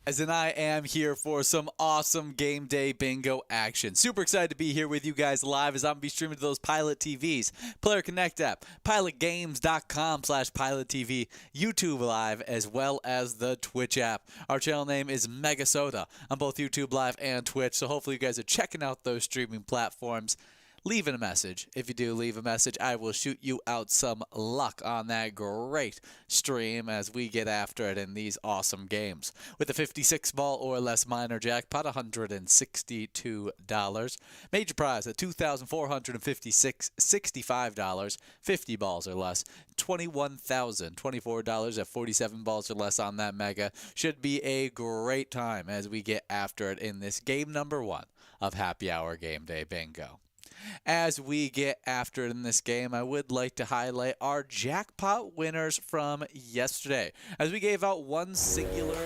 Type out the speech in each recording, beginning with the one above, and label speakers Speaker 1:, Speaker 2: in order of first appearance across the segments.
Speaker 1: guys, and I am here for some awesome game day bingo action. Super excited to be here with you guys live as I'm going to be streaming to those Pilot TVs, Player Connect app, pilotgames.com/PilotTV, YouTube Live, as well as the Twitch app. Our channel name is MegaSota on both YouTube Live and Twitch, so hopefully you guys are checking out those streaming platforms. Leaving a message. If you do leave a message, I will shoot you out some luck on that great stream as we get after it in these awesome games. With a 56 ball or less minor jackpot, $162. Major prize at $2,465. 50 balls or less, $21,024 at 47 balls or less on that mega. Should be a great time as we get after it in this game number 1 of Happy Hour Game Day Bingo. As we get after it in this game, I would like to highlight our jackpot winners from yesterday. As we gave out one singular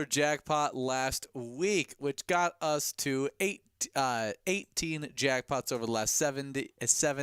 Speaker 1: jackpot last week, which got us to 18 jackpots over the last 7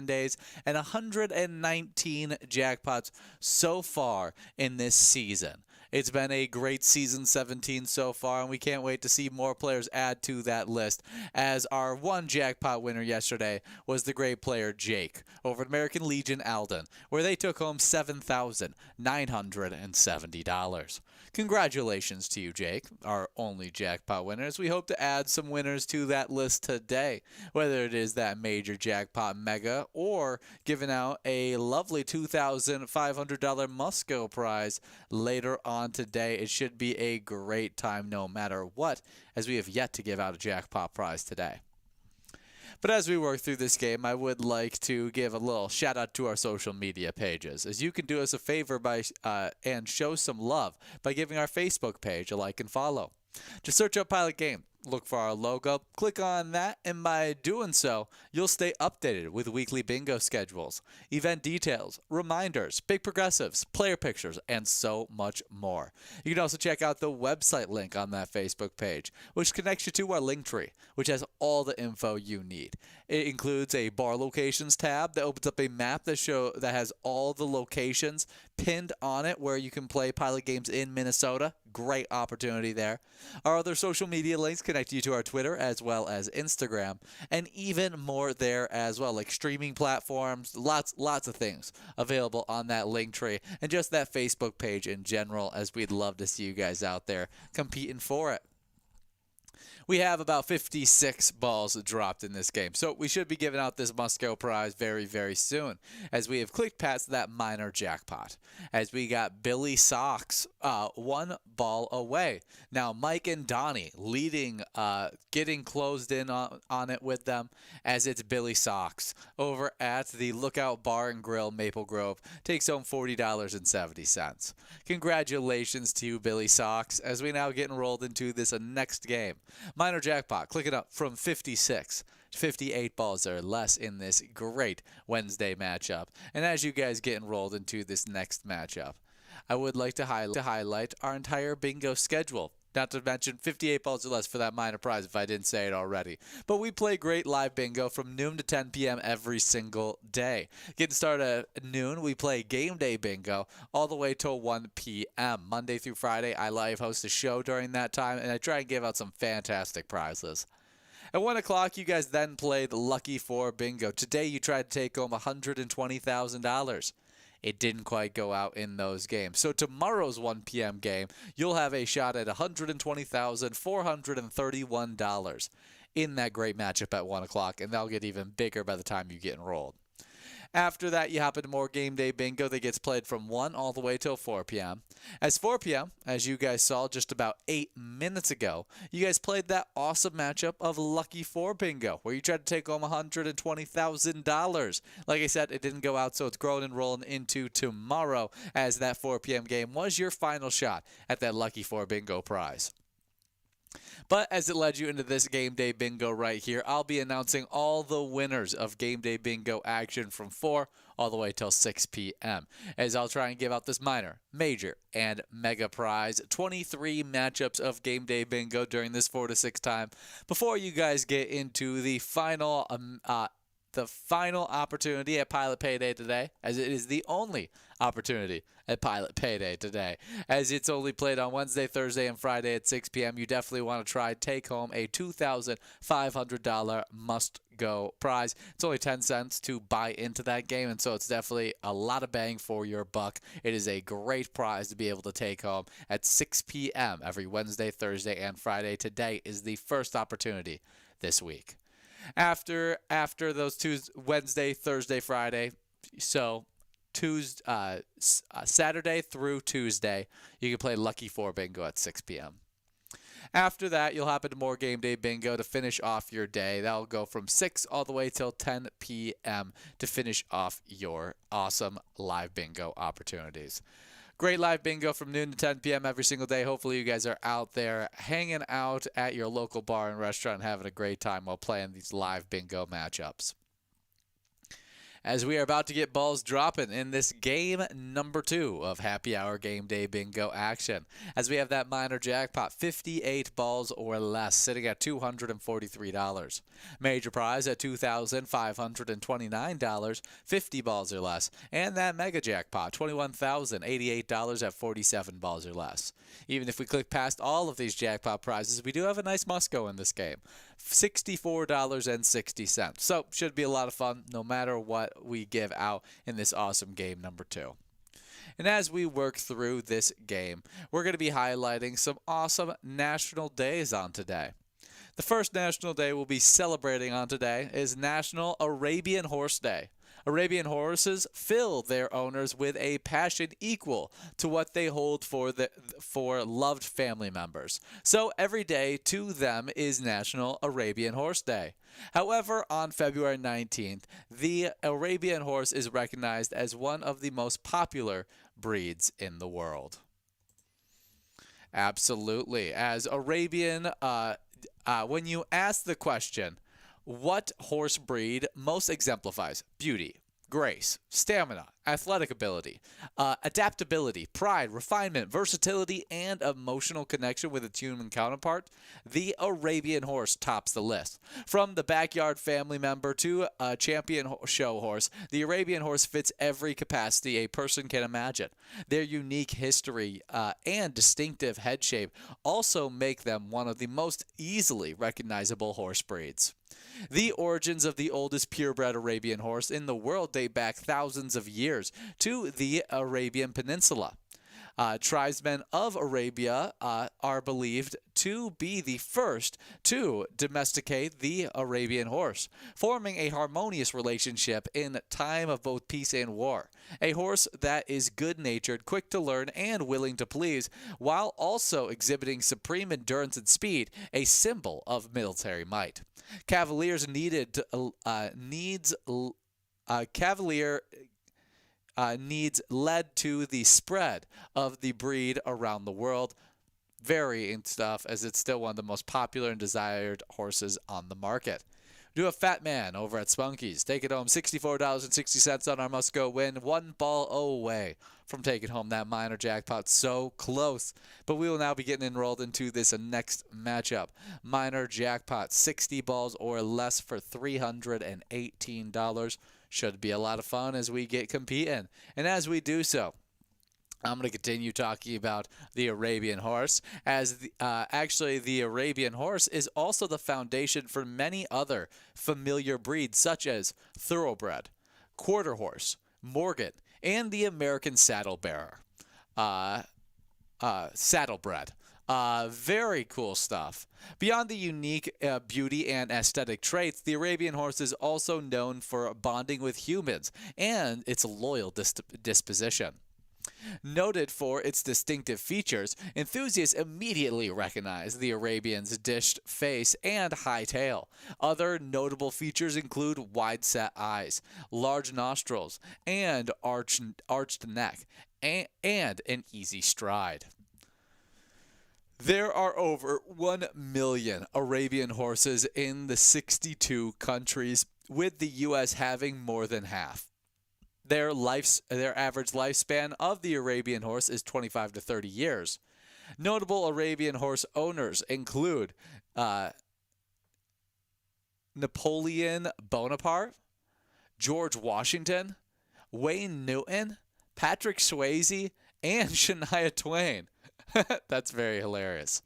Speaker 1: days and 119 jackpots so far in this season. It's been a great season 17 so far, and we can't wait to see more players add to that list, as our one jackpot winner yesterday was the great player Jake over at American Legion Alden, where they took home $7,970. Congratulations to you, Jake, our only jackpot winner, as we hope to add some winners to that list today, whether it is that major jackpot mega or giving out a lovely $2,500 Musco prize later on today. It should be a great time no matter what, as we have yet to give out a jackpot prize today. But as we work through this game, I would like to give a little shout out to our social media pages, as you can do us a favor by and show some love by giving our Facebook page a like and follow. Just search up Pilot Game, look for our logo, click on that, and by doing so, you'll stay updated with weekly bingo schedules, event details, reminders, big progressives, player pictures, and so much more. You can also check out the website link on that Facebook page, which connects you to our link tree, which has all the info you need. It includes a bar locations tab that opens up a map that has all the locations pinned on it where you can play Pilot games in Minnesota. Great opportunity there. Our other social media links connect you to our Twitter as well as Instagram, and even more there as well, like streaming platforms, lots of things available on that link tree, and just that Facebook page in general, as we'd love to see you guys out there competing for it. We have about 56 balls dropped in this game, so we should be giving out this Musco prize very, very soon, as we have clicked past that minor jackpot, as we got Billy Sox 1 ball away. Now, Mike and Donnie leading, getting closed in on it with them, as it's Billy Sox over at the Lookout Bar and Grill, Maple Grove, takes home $40.70. Congratulations to you, Billy Sox, as we now get enrolled into this next game. Minor jackpot, click it up from 56 to 58 balls or less in this great Wednesday matchup. And as you guys get enrolled into this next matchup, I would like to highlight our entire bingo schedule. Not to mention 58 balls or less for that minor prize if I didn't say it already. But we play great live bingo from noon to 10 p.m. every single day. Getting started at noon, we play game day bingo all the way till 1 p.m. Monday through Friday, I live host a show during that time, and I try and give out some fantastic prizes. At 1 o'clock, you guys then play the Lucky 4 bingo. Today, you tried to take home $120,000. It didn't quite go out in those games. So tomorrow's 1 p.m. game, you'll have a shot at $120,431 in that great matchup at 1 o'clock, and that'll get even bigger by the time you get enrolled. After that, you hop into more game day bingo that gets played from 1 all the way till 4 p.m. As 4 p.m., as you guys saw just about 8 minutes ago, you guys played that awesome matchup of Lucky 4 bingo, where you tried to take home $120,000. Like I said, it didn't go out, so it's growing and rolling into tomorrow, as that 4 p.m. game was your final shot at that Lucky 4 bingo prize. But as it led you into this Game Day Bingo right here, I'll be announcing all the winners of Game Day Bingo action from 4 all the way till 6 p.m. as I'll try and give out this minor, major, and mega prize. 23 matchups of Game Day Bingo during this 4 to 6 time before you guys get into the final opportunity at Pilot Payday today, as it is the only opportunity at Pilot Payday today. As it's only played on Wednesday, Thursday, and Friday at 6 p.m., you definitely want to try take home a $2,500 must-go prize. It's only 10 cents to buy into that game, and so it's definitely a lot of bang for your buck. It is a great prize to be able to take home at 6 p.m. every Wednesday, Thursday, and Friday. Today is the first opportunity this week. After those Wednesday, Thursday, Friday, so Saturday through Tuesday, you can play Lucky 4 Bingo at 6 p.m. After that, you'll hop into more Game Day Bingo to finish off your day. That'll go from 6 all the way till 10 p.m. to finish off your awesome live bingo opportunities. Great live bingo from noon to 10 p.m. every single day. Hopefully you guys are out there hanging out at your local bar and restaurant and having a great time while playing these live bingo matchups. As we are about to get balls dropping in this game number 2 of Happy Hour Game Day Bingo action. As we have that minor jackpot, 58 balls or less, sitting at $243. Major prize at $2,529, 50 balls or less. And that mega jackpot, $21,088 at 47 balls or less. Even if we click past all of these jackpot prizes, we do have a nice must-go in this game. $64.60. So should be a lot of fun no matter what we give out in this awesome game number 2. And as we work through this game, we're going to be highlighting some awesome national days on today. The first national day we'll be celebrating on today is National Arabian Horse Day. Arabian horses fill their owners with a passion equal to what they hold for loved family members. So every day to them is National Arabian Horse Day. However, on February 19th, the Arabian horse is recognized as one of the most popular breeds in the world. Absolutely. As Arabian, when you ask the question, what horse breed most exemplifies beauty, grace, stamina, athletic ability, adaptability, pride, refinement, versatility, and emotional connection with its human counterpart? The Arabian horse tops the list. From the backyard family member to a champion show horse, the Arabian horse fits every capacity a person can imagine. Their unique history and distinctive head shape also make them one of the most easily recognizable horse breeds. The origins of the oldest purebred Arabian horse in the world date back thousands of years to the Arabian Peninsula. Tribesmen of Arabia are believed to be the first to domesticate the Arabian horse, forming a harmonious relationship in time of both peace and war. A horse that is good-natured, quick to learn, and willing to please, while also exhibiting supreme endurance and speed, a symbol of military might. Cavaliers needs led to the spread of the breed around the world. Varying stuff, as it's still one of the most popular and desired horses on the market. We do a Fat Man over at Spunky's. Take it home, $64.60 on our must-go win. One ball away from taking home that minor jackpot. So close. But we will now be getting enrolled into this next matchup. Minor jackpot, 60 balls or less for $318. Should be a lot of fun as we get competing. And as we do so, I'm going to continue talking about the Arabian horse, as actually the Arabian horse is also the foundation for many other familiar breeds such as Thoroughbred, Quarter Horse, Morgan, and the American Saddlebearer. Saddlebred. Very cool stuff. Beyond the unique beauty and aesthetic traits, the Arabian horse is also known for bonding with humans and its loyal disposition. Noted for its distinctive features, enthusiasts immediately recognize the Arabian's dished face and high tail. Other notable features include wide-set eyes, large nostrils, and arched neck, and an easy stride. There are over 1 million Arabian horses in the 62 countries, with the U.S. having more than half. Their average lifespan of the Arabian horse is 25 to 30 years. Notable Arabian horse owners include Napoleon Bonaparte, George Washington, Wayne Newton, Patrick Swayze, and Shania Twain. That's very hilarious.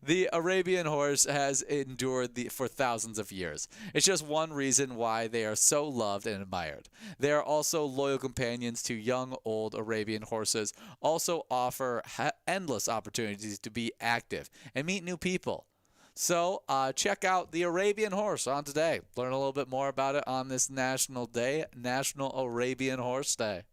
Speaker 1: The Arabian horse has endured for thousands of years. It's just one reason why they are so loved and admired. They are also loyal companions to young, old Arabian horses, also offer endless opportunities to be active and meet new people. So check out the Arabian horse on today. Learn a little bit more about it on this National Day, National Arabian Horse Day.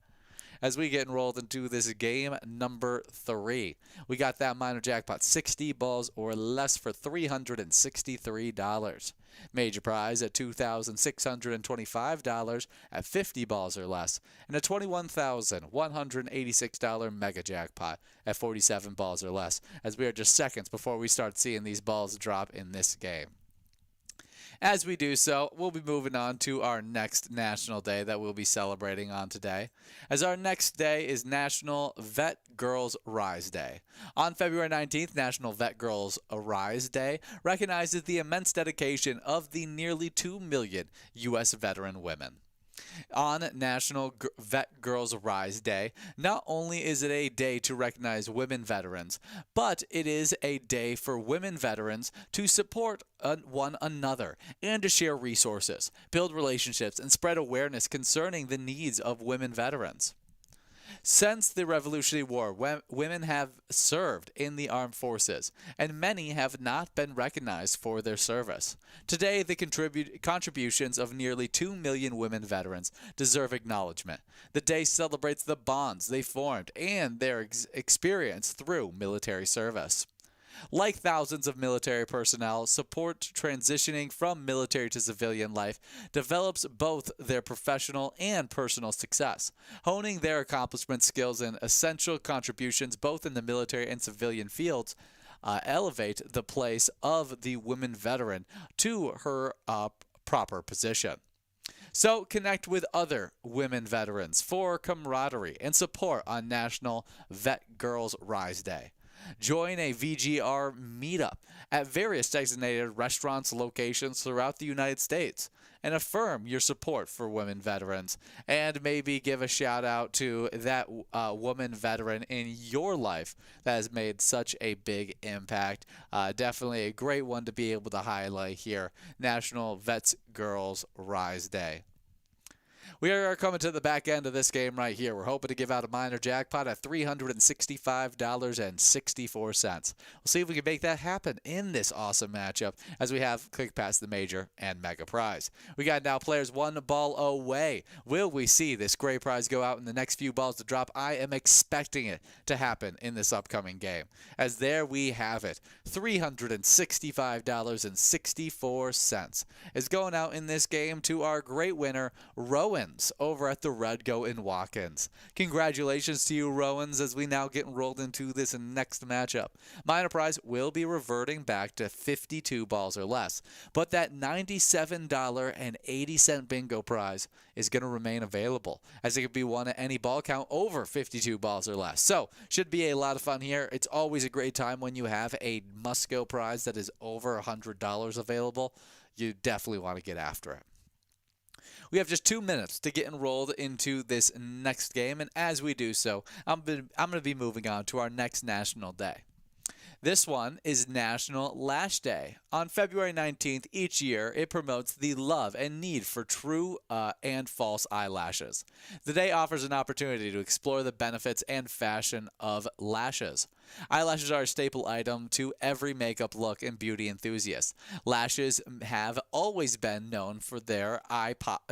Speaker 1: As we get enrolled into this game number 3. We got that minor jackpot, 60 balls or less for $363. Major prize at $2,625 at 50 balls or less, and a $21,186 mega jackpot at 47 balls or less, as we are just seconds before we start seeing these balls drop in this game. As we do so, we'll be moving on to our next national day that we'll be celebrating on today, as our next day is National Vet Girls Rise Day. On February 19th, National Vet Girls Rise Day recognizes the immense dedication of the nearly 2 million U.S. veteran women. On National Vet Girls Rise Day, not only is it a day to recognize women veterans, but it is a day for women veterans to support one another and to share resources, build relationships, and spread awareness concerning the needs of women veterans. Since the Revolutionary War, women have served in the armed forces, and many have not been recognized for their service. Today, the contributions of nearly 2 million women veterans deserve acknowledgement. The day celebrates the bonds they formed and their experience through military service. Like thousands of military personnel, support transitioning from military to civilian life develops both their professional and personal success, honing their accomplishment skills and essential contributions both in the military and civilian fields. Elevate the place of the woman veteran to her proper position. So connect with other women veterans for camaraderie and support on National Vet Girls Rise Day. Join a VGR meetup at various designated restaurants locations throughout the United States and affirm your support for women veterans, and maybe give a shout out to that woman veteran in your life that has made such a big impact. Definitely a great one to be able to highlight here, National Vets Girls Rise Day. We are coming to the back end of this game right here. We're hoping to give out a minor jackpot at $365.64. We'll see if we can make that happen in this awesome matchup as we have click past the major and mega prize. We got now players 1 ball away. Will we see this great prize go out in the next few balls to drop? I am expecting it to happen in this upcoming game. As there we have it, $365.64 is going out in this game to our great winner, Rowan, over at the Red Go in Watkins. Congratulations to you, Rowans, as we now get enrolled into this next matchup. Minor prize will be reverting back to 52 balls or less, but that $97.80 bingo prize is going to remain available, as it can be won at any ball count over 52 balls or less. So, should be a lot of fun here. It's always a great time when you have a must-go prize that is over $100 available. You definitely want to get after it. We have just 2 minutes to get enrolled into this next game, and as we do so, I'm going to be moving on to our next national day. This one is National Lash Day. On February 19th each year, it promotes the love and need for true and false eyelashes. The day offers an opportunity to explore the benefits and fashion of lashes. Eyelashes are a staple item to every makeup look and beauty enthusiast. Lashes have always been known for their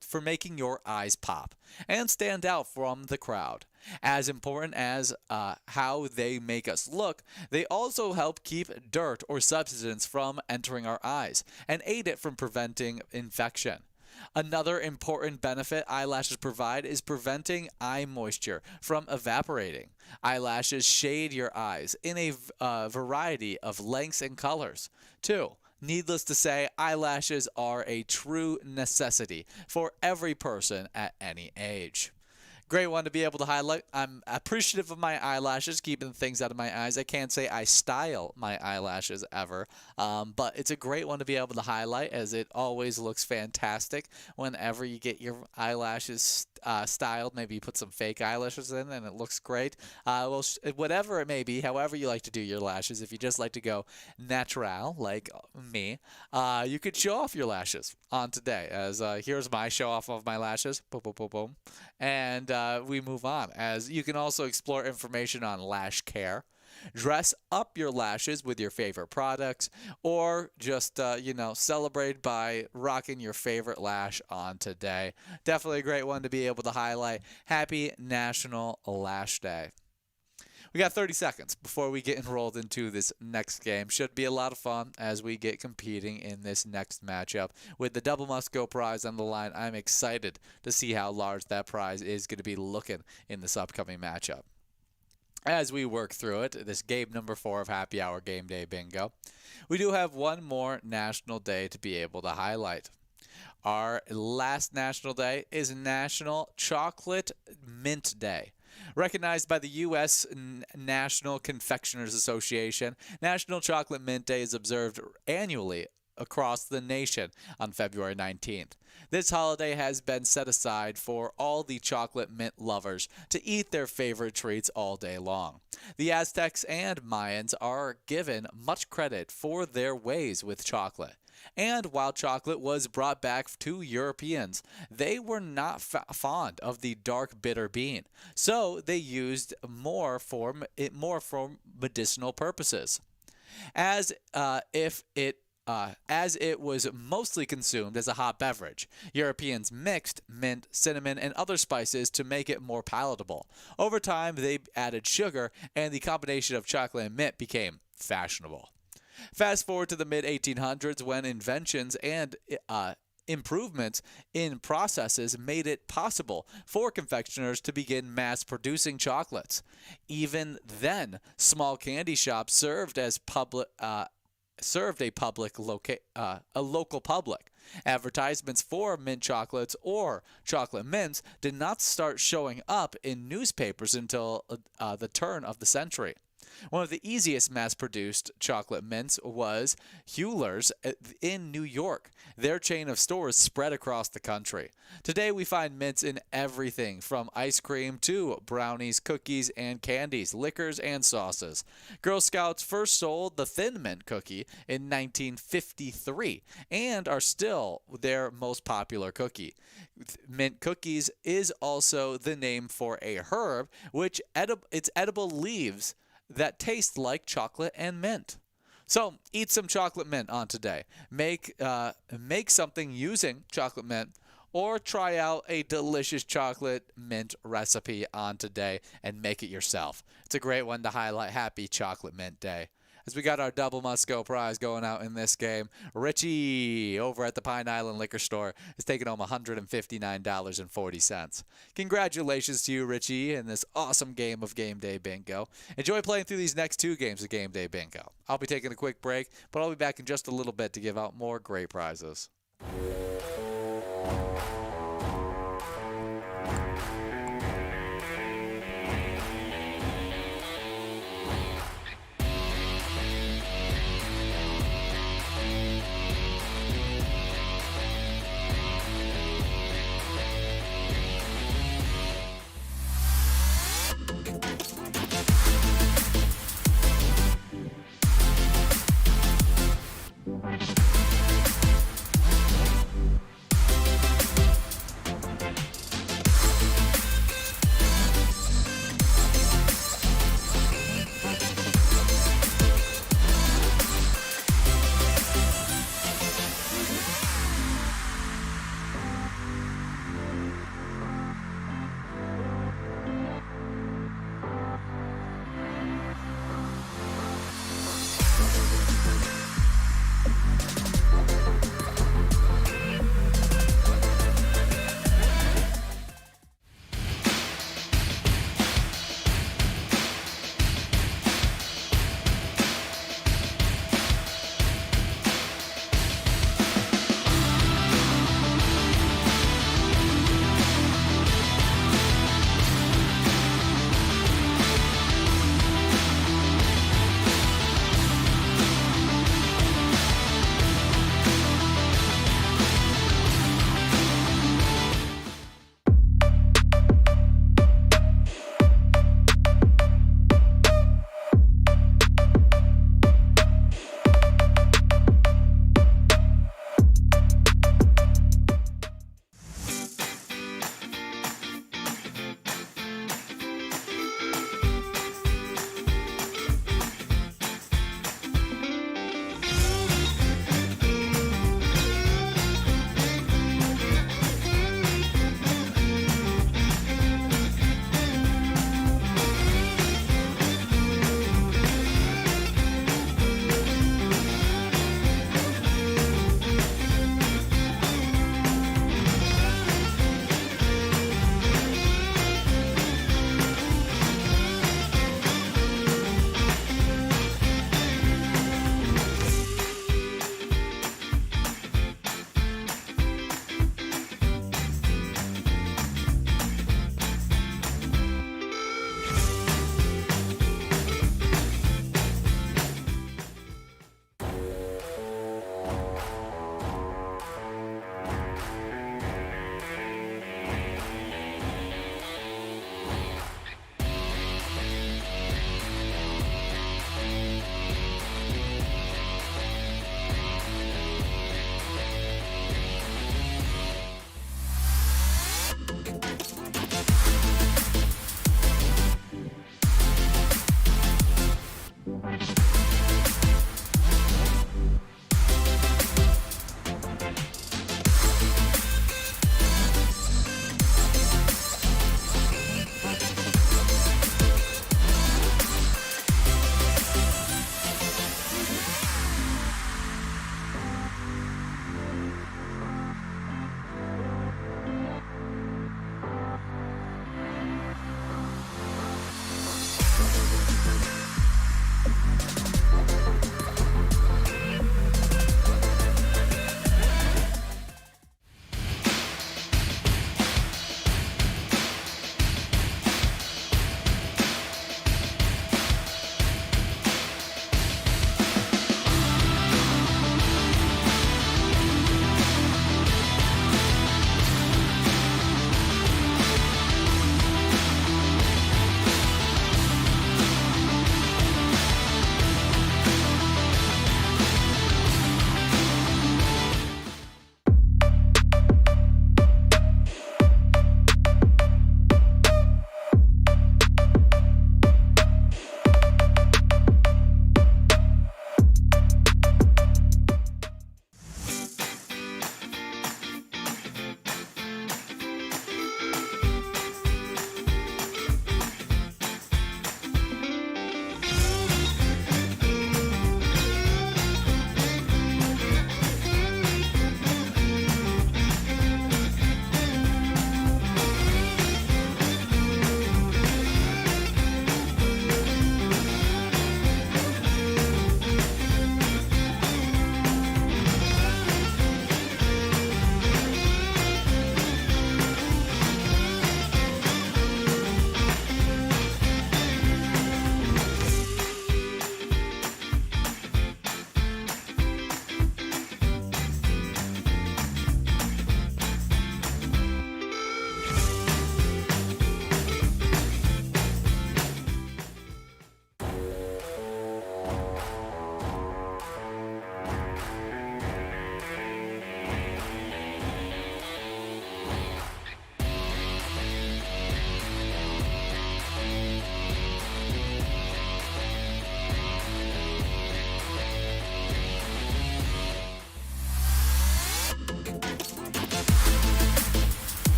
Speaker 1: for making your eyes pop and stand out from the crowd. As important as how they make us look, they also help keep dirt or substance from entering our eyes and aid it from preventing infection. Another important benefit eyelashes provide is preventing eye moisture from evaporating. Eyelashes shade your eyes in a variety of lengths and colors. 2. Needless to say, eyelashes are a true necessity for every person at any age. Great one to be able to highlight. I'm appreciative of my eyelashes, keeping things out of my eyes. I can't say I style my eyelashes ever, but it's a great one to be able to highlight, as it always looks fantastic whenever you get your eyelashes styled. Maybe you put some fake eyelashes in and it looks great. Well, whatever it may be, however you like to do your lashes, if you just like to go natural like me, you could show off your lashes on today. As here's my show off of my lashes. Boom, boom, boom, boom. And we move on, as you can also explore information on lash care, dress up your lashes with your favorite products, or just, celebrate by rocking your favorite lash on today. Definitely a great one to be able to highlight. Happy National Lash Day. We got 30 seconds before we get enrolled into this next game. Should be a lot of fun as we get competing in this next matchup. With the Double Must Go prize on the line, I'm excited to see how large that prize is going to be looking in this upcoming matchup. As we work through it, this game number 4 of Happy Hour Game Day Bingo, we do have one more national day to be able to highlight. Our last national day is National Chocolate Mint Day. Recognized by the U.S. National Confectioners Association, National Chocolate Mint Day is observed annually across the nation on February 19th. This holiday has been set aside for all the chocolate mint lovers to eat their favorite treats all day long. The Aztecs and Mayans are given much credit for their ways with chocolate. And while chocolate was brought back to Europeans, they were not fond of the dark bitter bean, so they used more for medicinal purposes. As it was mostly consumed as a hot beverage, Europeans mixed mint, cinnamon, and other spices to make it more palatable. Over time, they added sugar, and the combination of chocolate and mint became fashionable. Fast forward to the mid-1800s, when inventions and improvements in processes made it possible for confectioners to begin mass-producing chocolates. Even then, small candy shops served a local public. Advertisements for mint chocolates or chocolate mints did not start showing up in newspapers until the turn of the century. One of the easiest mass-produced chocolate mints was Huyler's in New York. Their chain of stores spread across the country. Today we find mints in everything from ice cream to brownies, cookies, and candies, liquors, and sauces. Girl Scouts first sold the Thin Mint cookie in 1953 and are still their most popular cookie. Mint cookies is also the name for a herb, which its edible leaves that taste like chocolate and mint. So eat some chocolate mint on today. Make something using chocolate mint, or try out a delicious chocolate mint recipe on today and make it yourself. It's a great one to highlight. Happy Chocolate Mint Day. As we got our Double Must Go prize going out in this game, Richie over at the Pine Island Liquor Store is taking home $159.40. Congratulations to you, Richie, in this awesome game of Game Day Bingo. Enjoy playing through these next 2 games of Game Day Bingo. I'll be taking a quick break, but I'll be back in just a little bit to give out more great prizes.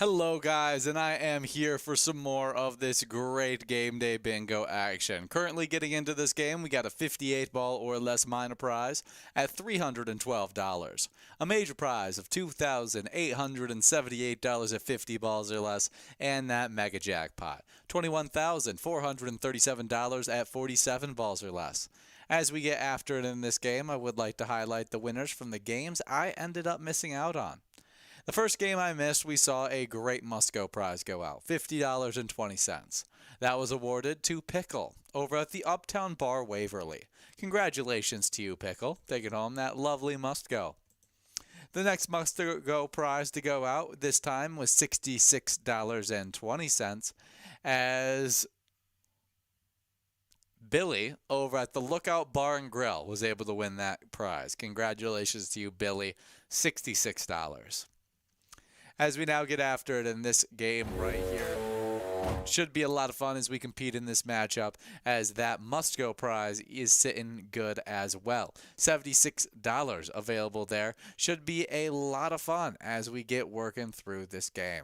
Speaker 1: Hello guys, and I am here for some more of this great game day bingo action. Currently getting into this game, we got a 58 ball or less minor prize at $312. A major prize of $2,878 at 50 balls or less, and that mega jackpot, $21,437 at 47 balls or less. As we get after it in this game, I would like to highlight the winners from the games I ended up missing out on. The first game I missed, we saw a great must-go prize go out, $50.20. That was awarded to Pickle over at the Uptown Bar Waverly. Congratulations to you, Pickle, taking home that lovely must-go. The next must-go prize to go out this time was $66.20 as Billy over at the Lookout Bar and Grill was able to win that prize. Congratulations to you, Billy, $66. As we now get after it in this game right here. Should be a lot of fun as we compete in this matchup, as that must-go prize is sitting good as well. $76 available there. Should be a lot of fun as we get working through this game.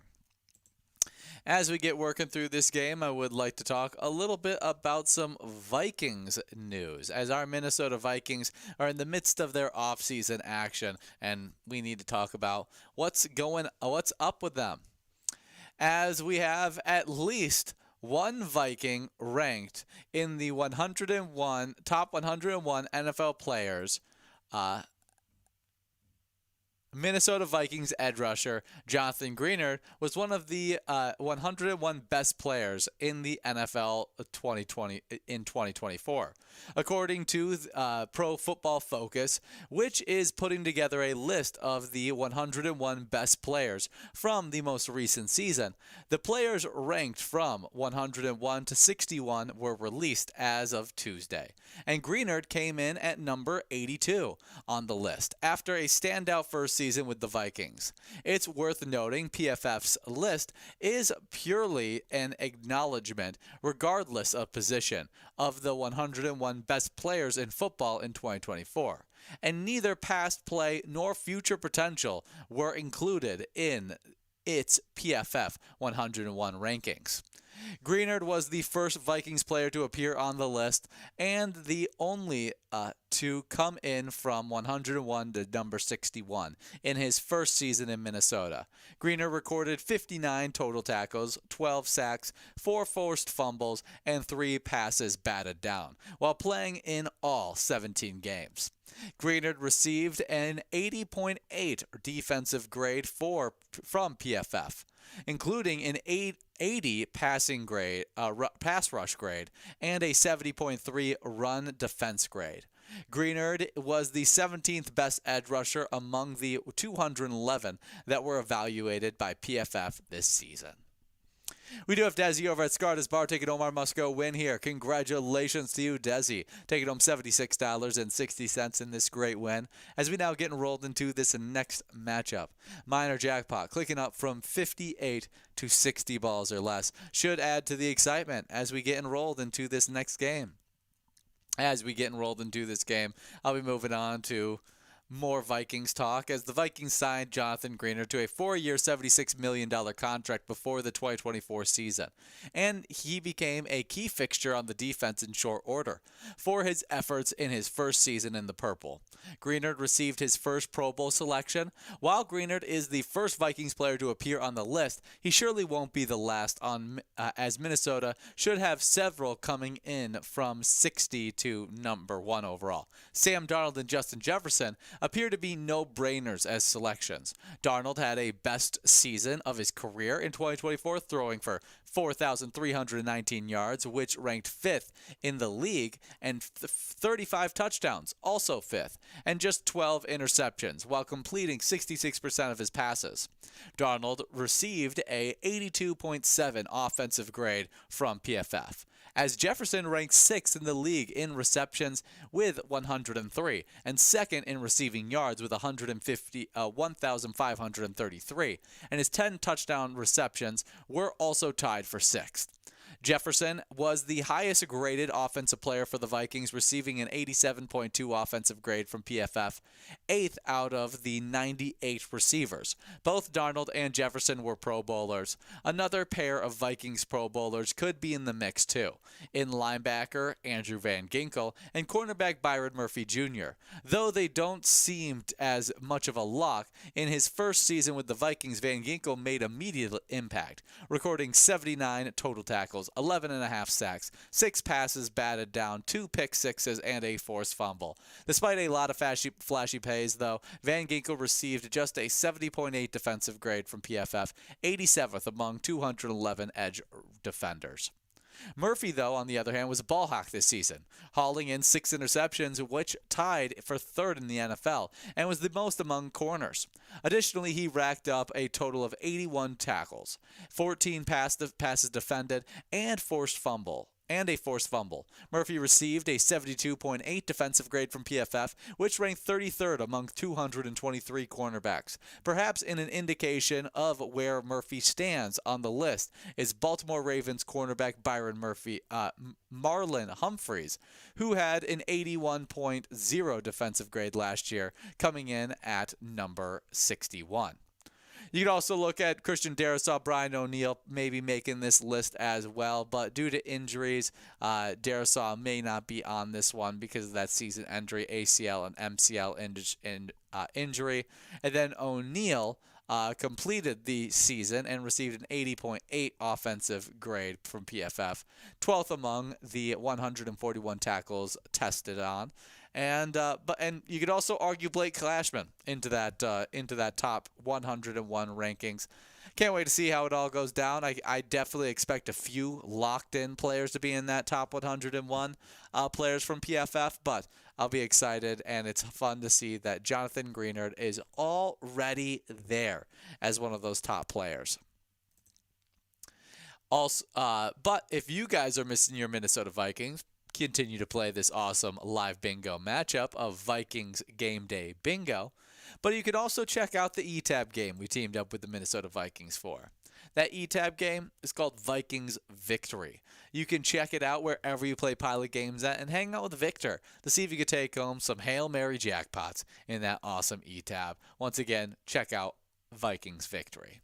Speaker 1: As we get working through this game, I would like to talk a little bit about some Vikings news, as our Minnesota Vikings are in the midst of their offseason action, and we need to talk about what's up with them. As we have at least one Viking ranked in the top 101 NFL players. Minnesota Vikings edge rusher Jonathan Greenard was one of the 101 best players in the NFL 2024, according to Pro Football Focus, which is putting together a list of the 101 best players from the most recent season. The players ranked from 101 to 61 were released as of Tuesday, and Greenard came in at number 82 on the list after a standout first season with the Vikings. It's worth noting PFF's list is purely an acknowledgement, regardless of position, of the 101 best players in football in 2024, and neither past play nor future potential were included in its PFF 101 rankings. Greenard was the first Vikings player to appear on the list and the only to come in from 101 to number 61 in his first season in Minnesota. Greenard recorded 59 total tackles, 12 sacks, 4 forced fumbles, and 3 passes batted down, while playing in all 17 games. Greenard received an 80.8 defensive grade from PFF, including an 80 passing grade, pass rush grade, and a 70.3 run defense grade. Greenard was the 17th best edge rusher among the 211 that were evaluated by PFF this season. We do have Desi over at Scarta's Bar taking home our must-go win here. Congratulations to you, Desi. Taking home $76.60 in this great win. As we now get enrolled into this next matchup, minor jackpot clicking up from 58 to 60 balls or less should add to the excitement as we get enrolled into this next game. As we get enrolled into this game, I'll be moving on to more Vikings talk, as the Vikings signed Jonathan Greenard to a 4-year, $76 million contract before the 2024 season, and he became a key fixture on the defense in short order for his efforts in his first season in the purple. Greenard received his first Pro Bowl selection. While Greenard is the first Vikings player to appear on the list, he surely won't be the last, as Minnesota should have several coming in from 60 to number 1 overall. Sam Darnold and Justin Jefferson appear to be no-brainers as selections. Darnold had a best season of his career in 2024, throwing for 4,319 yards, which ranked 5th in the league, and 35 touchdowns, also 5th, and just 12 interceptions, while completing 66% of his passes. Darnold received a 82.7 offensive grade from PFF, as Jefferson ranked 6th in the league in receptions with 103, and 2nd in receiving yards with 1,533, and his 10 touchdown receptions were also tied for 6th. Jefferson was the highest graded offensive player for the Vikings, receiving an 87.2 offensive grade from PFF, 8th out of the 98 receivers. Both Darnold and Jefferson were Pro Bowlers. Another pair of Vikings Pro Bowlers could be in the mix too, in linebacker Andrew Van Ginkel and cornerback Byron Murphy Jr., though they don't seem as much of a lock. In his first season with the Vikings, Van Ginkel made immediate impact, recording 79 total tackles, 11.5 sacks, 6 passes batted down, 2 pick sixes, and a forced fumble. Despite a lot of flashy plays, though, Van Ginkel received just a 70.8 defensive grade from PFF, 87th among 211 edge defenders. Murphy, though, on the other hand, was a ball hawk this season, hauling in 6 interceptions, which tied for 3rd in the NFL, and was the most among corners. Additionally, he racked up a total of 81 tackles, 14 passes defended, and a forced fumble. Murphy received a 72.8 defensive grade from PFF, which ranked 33rd among 223 cornerbacks. Perhaps in an indication of where Murphy stands on the list is Baltimore Ravens cornerback Marlon Humphreys, who had an 81.0 defensive grade last year, coming in at number 61. You could also look at Christian Darrisaw, Brian O'Neill maybe making this list as well, but due to injuries, Darrisaw may not be on this one because of that season injury, ACL and MCL injury. And then O'Neill completed the season and received an 80.8 offensive grade from PFF, 12th among the 141 tackles tested on. And you could also argue Blake Clashman into that top 101 rankings. Can't wait to see how it all goes down. I definitely expect a few locked-in players to be in that top 101 players from PFF, but I'll be excited, and it's fun to see that Jonathan Greenard is already there as one of those top players. Also, but if you guys are missing your Minnesota Vikings, continue to play this awesome live bingo matchup of Vikings Game Day Bingo, but you can also check out the eTab game we teamed up with the Minnesota Vikings for. That eTab game is called Vikings Victory. You can check it out wherever you play Pilot games at and hang out with Victor to see if you can take home some Hail Mary jackpots in that awesome eTab. Once again, check out Vikings Victory.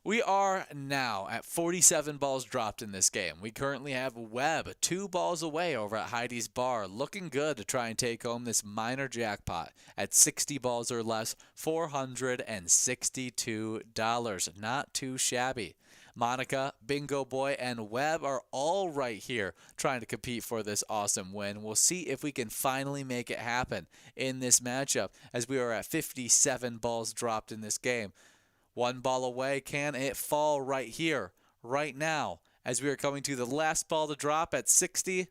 Speaker 1: We are now at 47 balls dropped in this game. We currently have Webb 2 balls away over at Heidi's Bar, looking good to try and take home this minor jackpot at 60 balls or less, $462. Not too shabby. Monica, Bingo Boy, and Webb are all right here trying to compete for this awesome win. We'll see if we can finally make it happen in this matchup as we are at 57 balls dropped in this game. 1 ball away. Can it fall right here, right now, as we are coming to the last ball to drop at 60?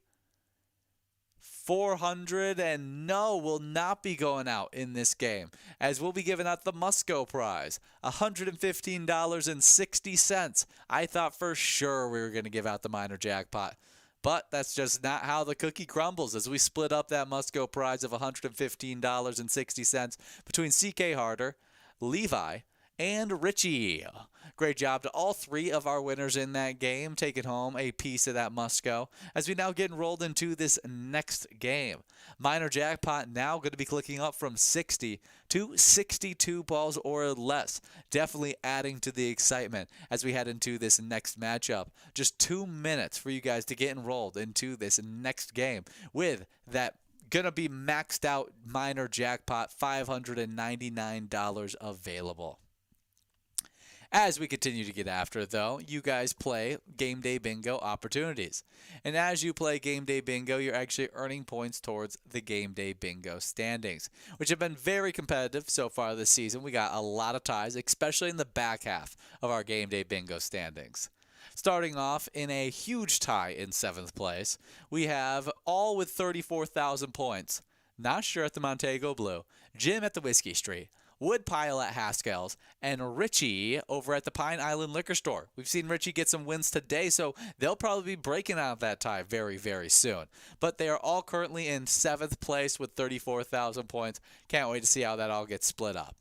Speaker 1: 400, and no, will not be going out in this game, as we'll be giving out the Musco prize, $115.60. I thought for sure we were going to give out the minor jackpot, but that's just not how the cookie crumbles, as we split up that Musco prize of $115.60 between CK Harder, Levi, and Richie. Great job to all 3 of our winners in that game, taking home a piece of that Musco as we now get enrolled into this next game. Minor jackpot now going to be clicking up from 60 to 62 balls or less. Definitely adding to the excitement as we head into this next matchup. Just 2 minutes for you guys to get enrolled into this next game with that gonna be maxed out minor jackpot, $599 available. As we continue to get after it, though, you guys play Game Day Bingo opportunities. And as you play Game Day Bingo, you're actually earning points towards the Game Day Bingo standings, which have been very competitive so far this season. We got a lot of ties, especially in the back half of our Game Day Bingo standings. Starting off in a huge tie in 7th place, we have all with 34,000 points. Not sure at the Montego Blue, Jim at the Whiskey Street, Woodpile at Haskell's, and Richie over at the Pine Island Liquor Store. We've seen Richie get some wins today, so they'll probably be breaking out of that tie very, very soon. But they are all currently in 7th place with 34,000 points. Can't wait to see how that all gets split up.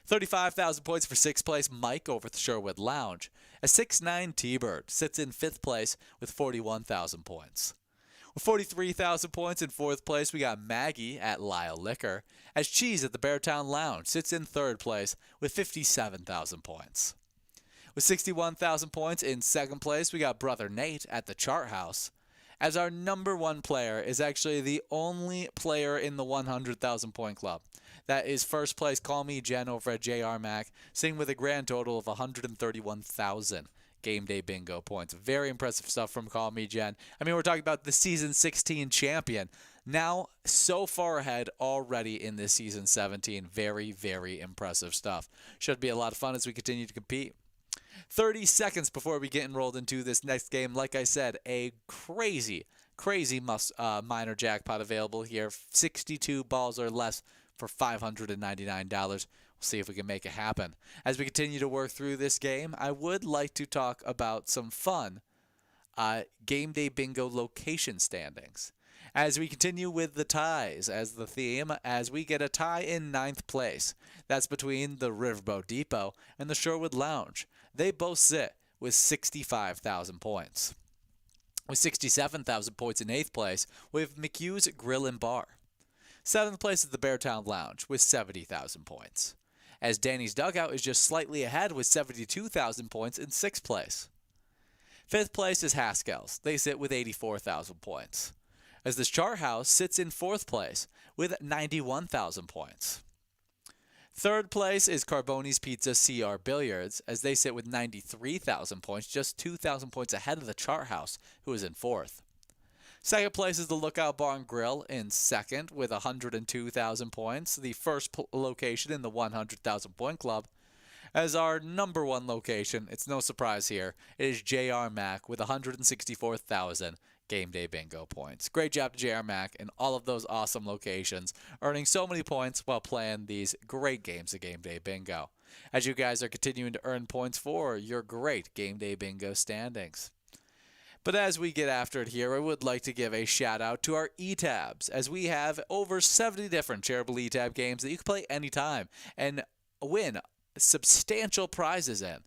Speaker 1: 35,000 points for 6th place, Mike over at the Sherwood Lounge. A 6'9" T-Bird sits in 5th place with 41,000 points. With 43,000 points in 4th place, we got Maggie at Lyle Liquor, as Cheese at the Beartown Lounge sits in 3rd place with 57,000 points. With 61,000 points in 2nd place, we got Brother Nate at the Chart House, as our number 1 player is actually the only player in the 100,000 point club. That is 1st place Call Me Jen over at JR Mac, sitting with a grand total of 131,000 Game Day Bingo points. Very impressive stuff from Call Me Jen. I mean, we're talking about the Season 16 champion. Now, so far ahead already in this Season 17. Very, very impressive stuff. Should be a lot of fun as we continue to compete. 30 seconds before we get enrolled into this next game. Like I said, a crazy minor jackpot available here. 62 balls or less for $599. We'll see if we can make it happen. As we continue to work through this game, I would like to talk about some fun Game Day Bingo location standings. As we continue with the ties as the theme, as we get a tie in 9th place. That's between the Riverboat Depot and the Sherwood Lounge. They both sit with 65,000 points. With 67,000 points in 8th place, we have McHugh's Grill and Bar. 7th place is the Beartown Lounge with 70,000 points. As Danny's Dugout is just slightly ahead with 72,000 points in 6th place. 5th place is Haskell's. They sit with 84,000 points. As the Chart House sits in 4th place with 91,000 points. 3rd place is Carboni's Pizza CR Billiards, as they sit with 93,000 points, just 2,000 points ahead of the Chart House, who is in 4th. 2nd place is the Lookout Bar and Grill in 2nd with 102,000 points, the first location in the 100,000 point club. As our number 1 location, it's no surprise here, it is JR Mac with 164,000 Game Day Bingo points. Great job to JR Mac and all of those awesome locations, earning so many points while playing these great games of Game Day Bingo. As you guys are continuing to earn points for your great Game Day Bingo standings. But as we get after it here, I would like to give a shout out to our eTabs, as we have over 70 different Charitable eTab games that you can play anytime and win substantial prizes in,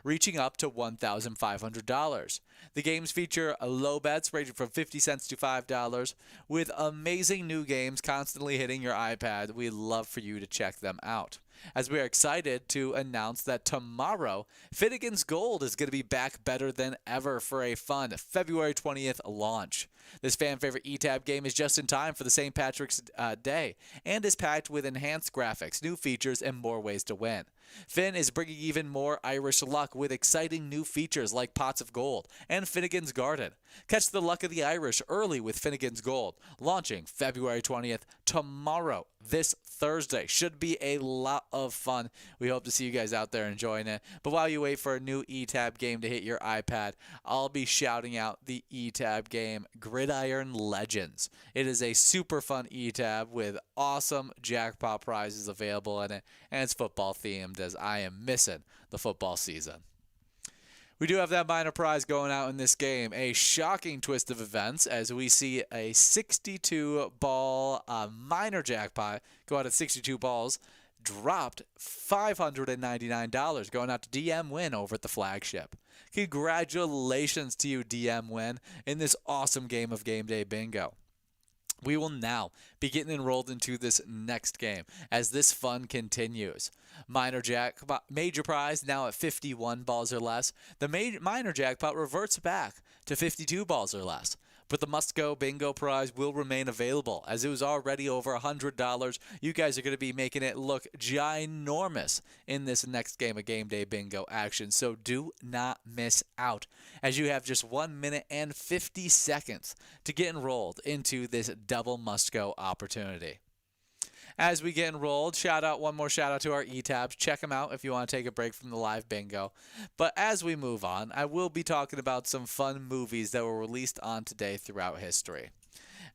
Speaker 1: reaching up to $1,500. The games feature low bets ranging from 50 cents to $5, with amazing new games constantly hitting your iPad. We'd love for you to check them out. As we are excited to announce that tomorrow, Finnegan's Gold is going to be back better than ever for a fun February 20th launch. This fan-favorite eTab game is just in time for the St. Patrick's Day and is packed with enhanced graphics, new features, and more ways to win. Finn is bringing even more Irish luck with exciting new features like Pots of Gold and Finnegan's Garden. Catch the luck of the Irish early with Finnegan's Gold, launching February 20th tomorrow, this Thursday. Should be a lot of fun. We hope to see you guys out there enjoying it. But while you wait for a new eTab game to hit your iPad, I'll be shouting out the eTab game Gridiron Legends. It is a super fun eTab with awesome jackpot prizes available in it, and it's football themed, as I am missing the football season. We do have that minor prize going out in this game. A shocking twist of events as we see a 62-ball minor jackpot go out at 62 balls, dropped $599 going out to DM Win over at the Flagship. Congratulations to you, DM Win, in this awesome game of Game Day Bingo. We will now be getting enrolled into this next game as this fun continues. Major prize now at 51 balls or less. The minor jackpot reverts back to 52 balls or less. But the must-go bingo prize will remain available, as it was already over $100. You guys are going to be making it look ginormous in this next game of Game Day Bingo action, so do not miss out, as you have just 1 minute and 50 seconds to get enrolled into this double must-go opportunity. As we get enrolled, one more shout out to our eTabs. Check them out if you want to take a break from the live bingo. But as we move on, I will be talking about some fun movies that were released on today throughout history.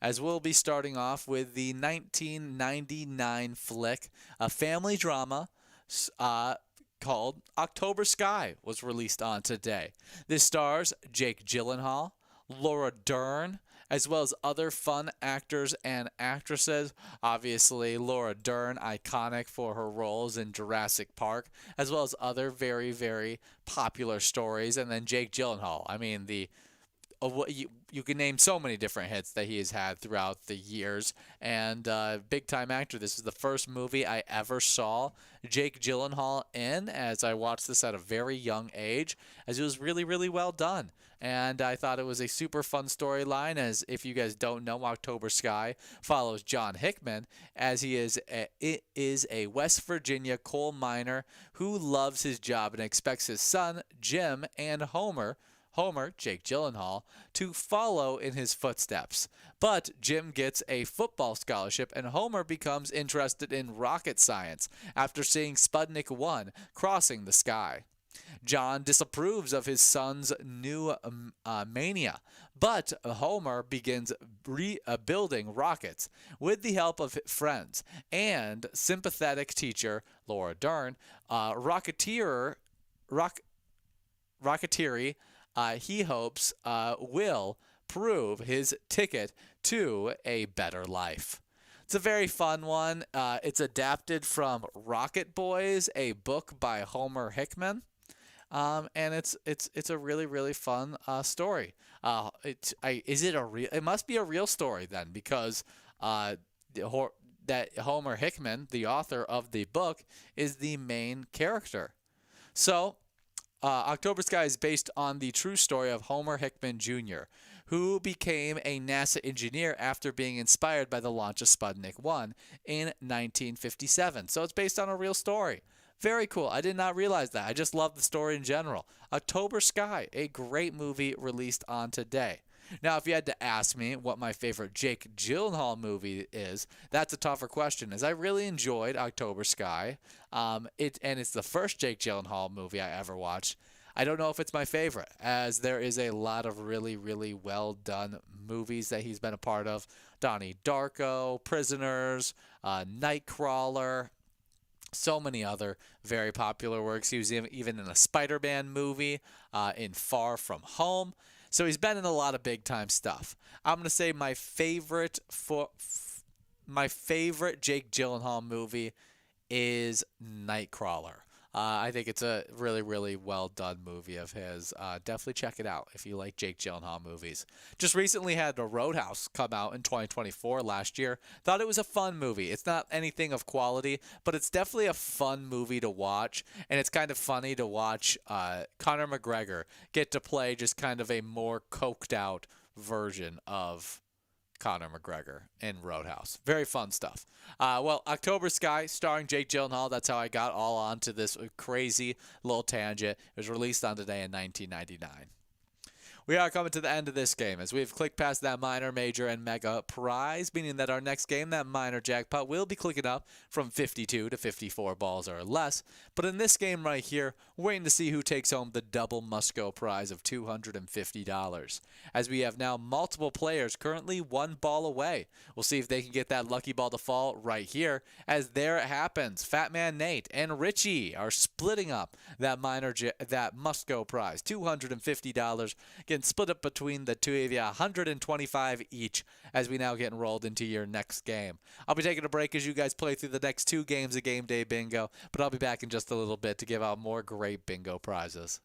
Speaker 1: As we'll be starting off with the 1999 flick, a family drama called October Sky was released on today. This stars Jake Gyllenhaal, Laura Dern, as well as other fun actors and actresses. Obviously, Laura Dern, iconic for her roles in Jurassic Park, as well as other very, very popular stories. And then Jake Gyllenhaal. I mean, what you can name so many different hits that he has had throughout the years, and big time actor. This is the first movie I ever saw Jake Gyllenhaal in, as I watched this at a very young age, as it was really, really well done. And I thought it was a super fun storyline, as if you guys don't know, October Sky follows John Hickman, as he is a West Virginia coal miner who loves his job and expects his son Jim and Homer, Jake Gyllenhaal, to follow in his footsteps. But Jim gets a football scholarship, and Homer becomes interested in rocket science after seeing Sputnik 1 crossing the sky. John disapproves of his son's new mania, but Homer begins building rockets with the help of friends and sympathetic teacher Laura Dern. Rocketeering, he hopes, will prove his ticket to a better life. It's a very fun one. It's adapted from Rocket Boys, a book by Homer Hickman. And it's a really, really fun story. It must be a real story then, because that Homer Hickman, the author of the book, is the main character. So October Sky is based on the true story of Homer Hickman Jr., who became a NASA engineer after being inspired by the launch of Sputnik 1 in 1957. So it's based on a real story. Very cool. I did not realize that. I just love the story in general. October Sky, a great movie released on today. Now, if you had to ask me what my favorite Jake Gyllenhaal movie is, that's a tougher question, as I really enjoyed October Sky. It's the first Jake Gyllenhaal movie I ever watched. I don't know if it's my favorite, as there is a lot of really, really well done movies that he's been a part of. Donnie Darko, Prisoners, Nightcrawler, so many other very popular works. He was even in a Spider-Man movie, in Far From Home. So he's been in a lot of big-time stuff. I'm going to say my favorite Jake Gyllenhaal movie is Nightcrawler. I think it's a really, really well-done movie of his. Definitely check it out if you like Jake Gyllenhaal movies. Just recently had The Roadhouse come out in 2024 last year. Thought it was a fun movie. It's not anything of quality, but it's definitely a fun movie to watch. And it's kind of funny to watch Conor McGregor get to play just kind of a more coked-out version of Conor McGregor in Roadhouse. Very fun stuff. October Sky, starring Jake Gyllenhaal. That's how I got all onto this crazy little tangent. It was released on today in 1999. We are coming to the end of this game, as we've clicked past that minor, major, and mega prize, meaning that our next game, that minor jackpot, will be clicking up from 52 to 54 balls or less. But in this game right here, we're waiting to see who takes home the double must-go prize of $250. As we have now multiple players currently one ball away. We'll see if they can get that lucky ball to fall right here, as there it happens. Fat Man Nate and Richie are splitting up that that must-go prize, $250. Getting split up between the two of you, 125 each, as we now get enrolled into your next game. I'll be taking a break as you guys play through the next two games of Game Day Bingo, but I'll be back in just a little bit to give out more great bingo prizes.